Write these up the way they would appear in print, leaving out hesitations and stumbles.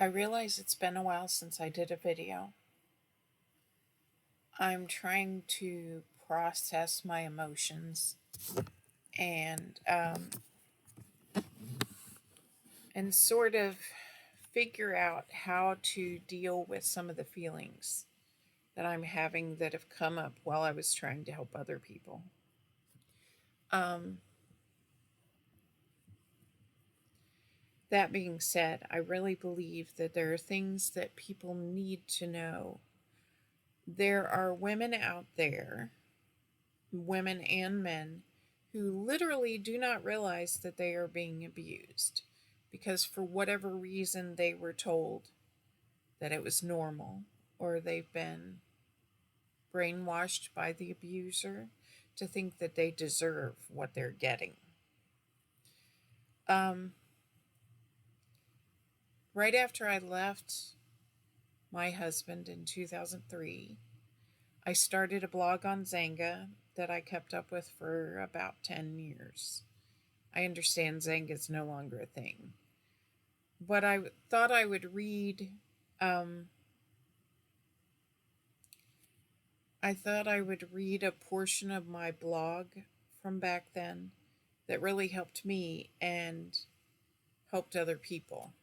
I realize it's been a while since I did a video. I'm trying to process my emotions and sort of figure out how to deal with some of the feelings that I'm having that have come up while I was trying to help other people. Um, that being said, I really believe that there are things that people need to know. There are women out there, women and men, who literally do not realize that they are being abused because for whatever reason they were told that it was normal, or they've been brainwashed by the abuser to think that they deserve what they're getting. Um, right after I left my husband in 2003, I started a blog on Zanga that I kept up with for about 10 years. I understand Zanga is no longer a thing. But I thought I would read, um, a portion of my blog from back then that really helped me and helped other people.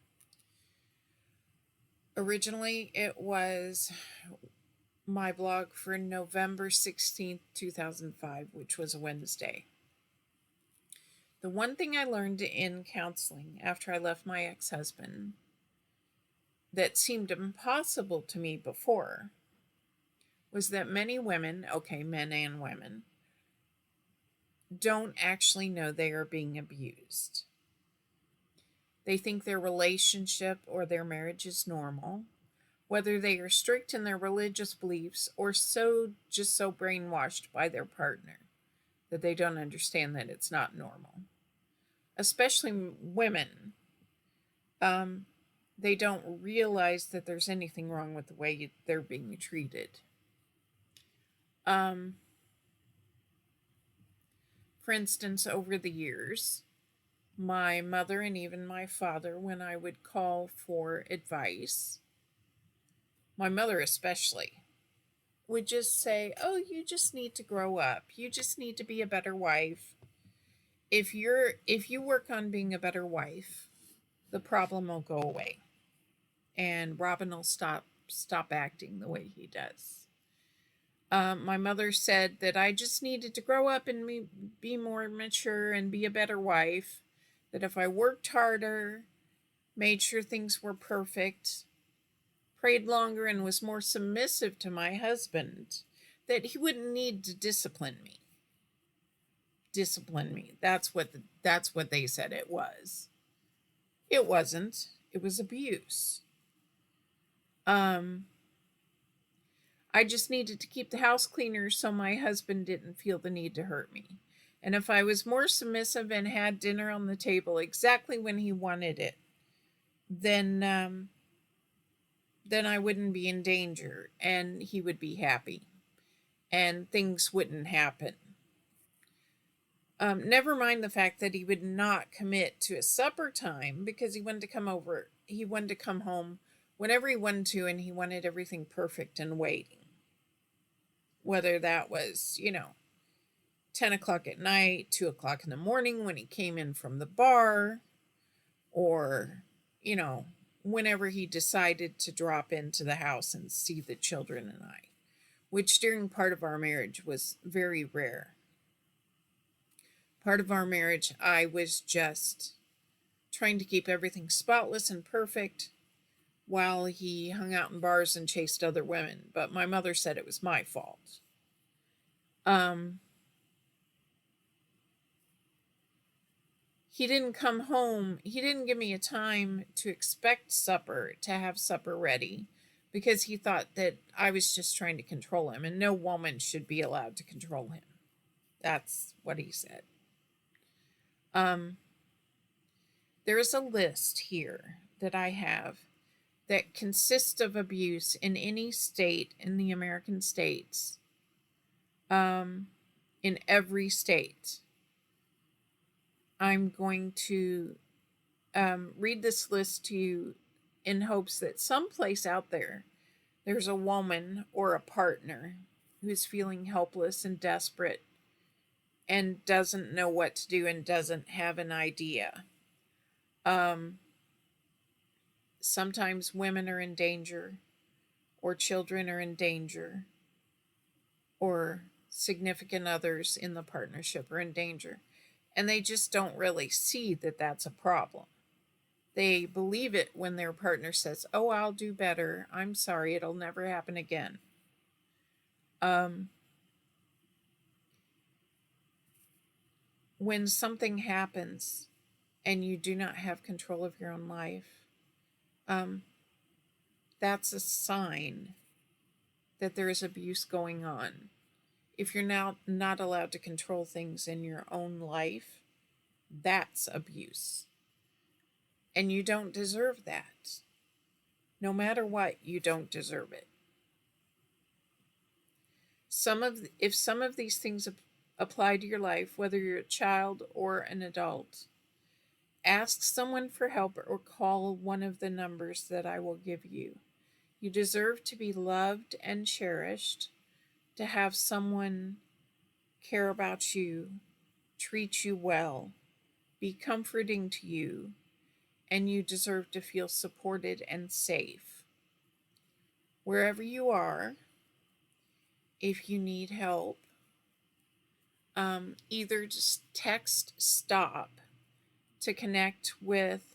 Originally, it was my blog for November 16th, 2005, which was a Wednesday. The one thing I learned in counseling after I left my ex husband that seemed impossible to me before was that many women, okay, men and women, don't actually know they are being abused. They think their relationship or their marriage is normal, whether they are strict in their religious beliefs or so brainwashed by their partner that they don't understand that it's not normal. Especially women, they don't realize that there's anything wrong with the way they're being treated. For instance, over the years, my mother and even my father, when I would call for advice, my mother especially, would just say, "Oh, you just need to grow up. You just need to be a better wife. If you work on being a better wife, the problem will go away, and Robin will stop acting the way he does." My mother said that I just needed to grow up and be more mature and be a better wife. That if I worked harder, made sure things were perfect, prayed longer, and was more submissive to my husband, that he wouldn't need to discipline me. Discipline me. That's what they said it was. It wasn't. It was abuse. I just needed to keep the house cleaner so my husband didn't feel the need to hurt me. And if I was more submissive and had dinner on the table exactly when he wanted it, then I wouldn't be in danger and he would be happy and things wouldn't happen. Never mind the fact that he would not commit to a supper time because he wanted to come over. He wanted to come home whenever he wanted to, and he wanted everything perfect and waiting. Whether that was, 10 o'clock at night, 2 o'clock in the morning when he came in from the bar, or, whenever he decided to drop into the house and see the children and I, which during part of our marriage was very rare. Part of our marriage, I was just trying to keep everything spotless and perfect while he hung out in bars and chased other women. But my mother said it was my fault. He didn't come home. He didn't give me a time to expect supper, to have supper ready, because he thought that I was just trying to control him, and no woman should be allowed to control him. That's what he said. There is a list here that I have that consists of abuse in any state in the American states, in every state. I'm going to read this list to you in hopes that someplace out there there's a woman or a partner who's feeling helpless and desperate and doesn't know what to do and doesn't have an idea. Um, Sometimes women are in danger, or children are in danger, or significant others in the partnership are in danger, and they just don't really see that that's a problem. They believe it when their partner says, "Oh, I'll do better. I'm sorry, it'll never happen again." Um, when something happens and you do not have control of your own life, um, that's a sign that there is abuse going on. If you're now not allowed to control things in your own life, that's abuse. And you don't deserve that. No matter what, you don't deserve it. If some of these things apply to your life, whether you're a child or an adult, ask someone for help or call one of the numbers that I will give you. You deserve to be loved and cherished, to have someone care about you, treat you well, be comforting to you, and you deserve to feel supported and safe. Wherever you are, if you need help, either just text STOP to connect with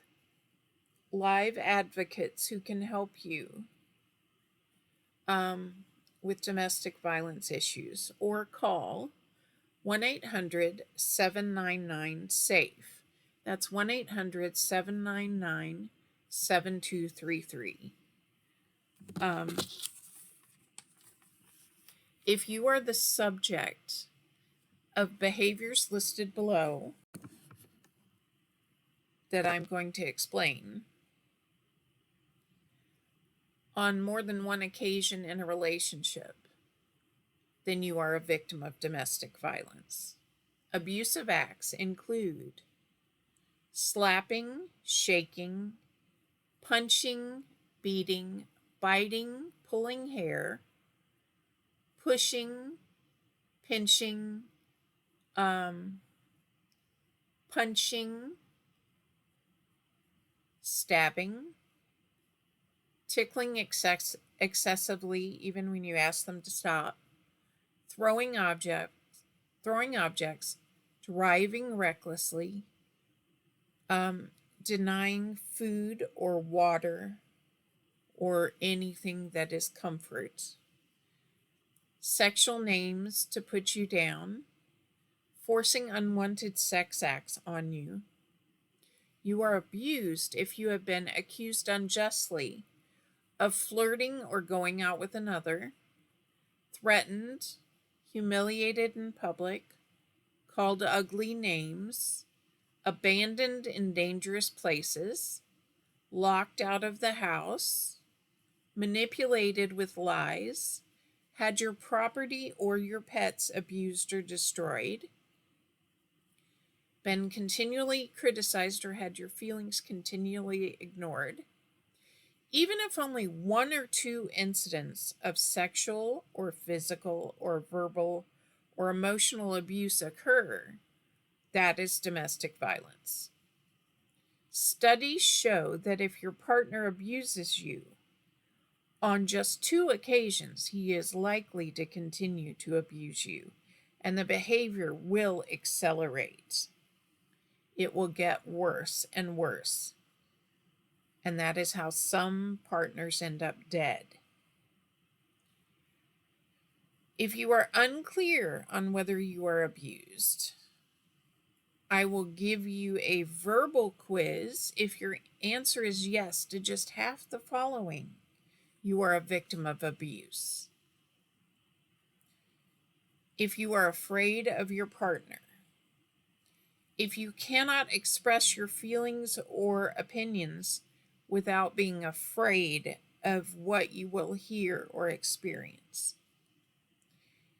live advocates who can help you with domestic violence issues, or call 1-800-799-SAFE. That's 1-800-799-7233. If you are the subject of behaviors listed below that I'm going to explain on more than one occasion in a relationship, then you are a victim of domestic violence. Abusive acts include slapping, shaking, punching, beating, biting, pulling hair, pushing, pinching, punching, stabbing, tickling excessively even when you ask them to stop, throwing objects, driving recklessly, denying food or water or anything that is comfort, sexual names to put you down, forcing unwanted sex acts on you. You are abused if you have been accused unjustly of flirting or going out with another, threatened, humiliated in public, called ugly names, abandoned in dangerous places, locked out of the house, manipulated with lies, had your property or your pets abused or destroyed, been continually criticized or had your feelings continually ignored. Even if only one or two incidents of sexual or physical or verbal or emotional abuse occur, that is domestic violence. Studies show that if your partner abuses you on just 2 occasions, he is likely to continue to abuse you, and the behavior will accelerate. It will get worse and worse. And that is how some partners end up dead. If you are unclear on whether you are abused, I will give you a verbal quiz. If your answer is yes to just half the following, you are a victim of abuse. If you are afraid of your partner, if you cannot express your feelings or opinions without being afraid of what you will hear or experience,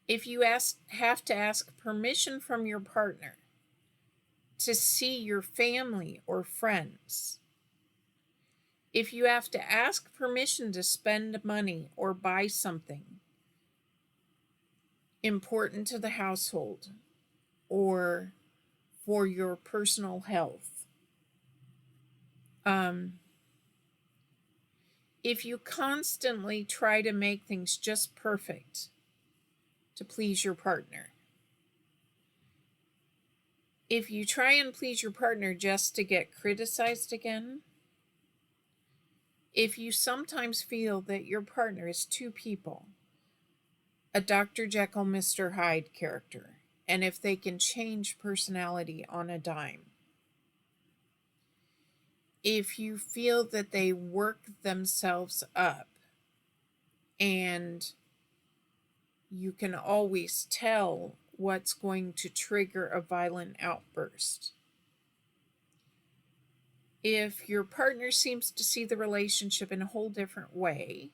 if you have to ask permission from your partner to see your family or friends, If you have to ask permission to spend money or buy something important to the household or for your personal health, if you constantly try to make things just perfect to please your partner, if you try and please your partner just to get criticized again, if you sometimes feel that your partner is two people, a Dr. Jekyll, Mr. Hyde character, and if they can change personality on a dime, if you feel that they work themselves up and you can always tell what's going to trigger a violent outburst, if your partner seems to see the relationship in a whole different way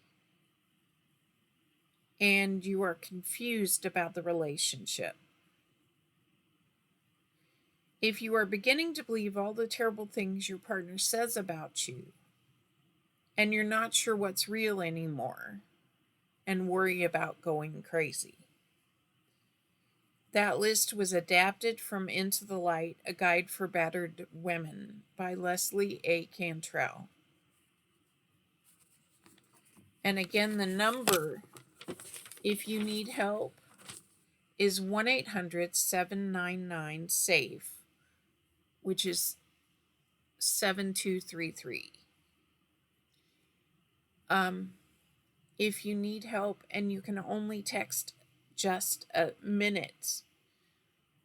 and you are confused about the relationship, if you are beginning to believe all the terrible things your partner says about you and you're not sure what's real anymore and worry about going crazy. That list was adapted from Into the Light, A Guide for Battered Women by Leslie A. Cantrell. And again, the number, if you need help, is 1-800-799-SAFE, which is 7233. If you need help and you can only text just a minute,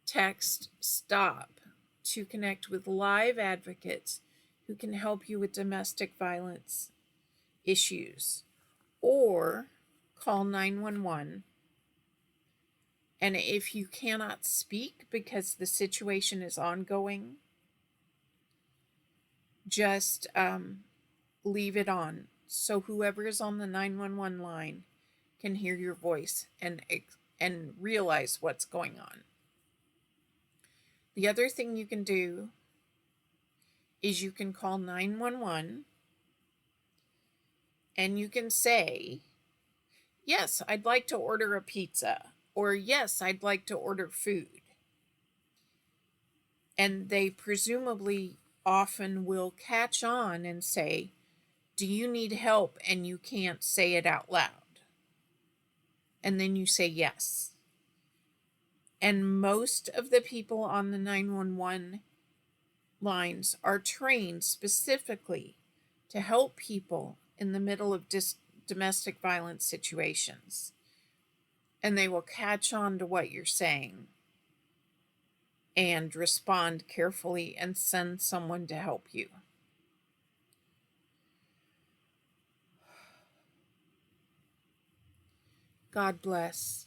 text STOP to connect with live advocates who can help you with domestic violence issues, or call 911. And if you cannot speak because the situation is ongoing, just leave it on so whoever is on the 911 line can hear your voice and realize what's going on. The other thing you can do is you can call 911 and you can say, yes, I'd like to order a pizza, or yes, I'd like to order food. And they presumably often will catch on and say, do you need help? And you can't say it out loud. And then you say yes. And most of the people on the 911 lines are trained specifically to help people in the middle of domestic violence situations. And they will catch on to what you're saying and respond carefully and send someone to help you. God bless.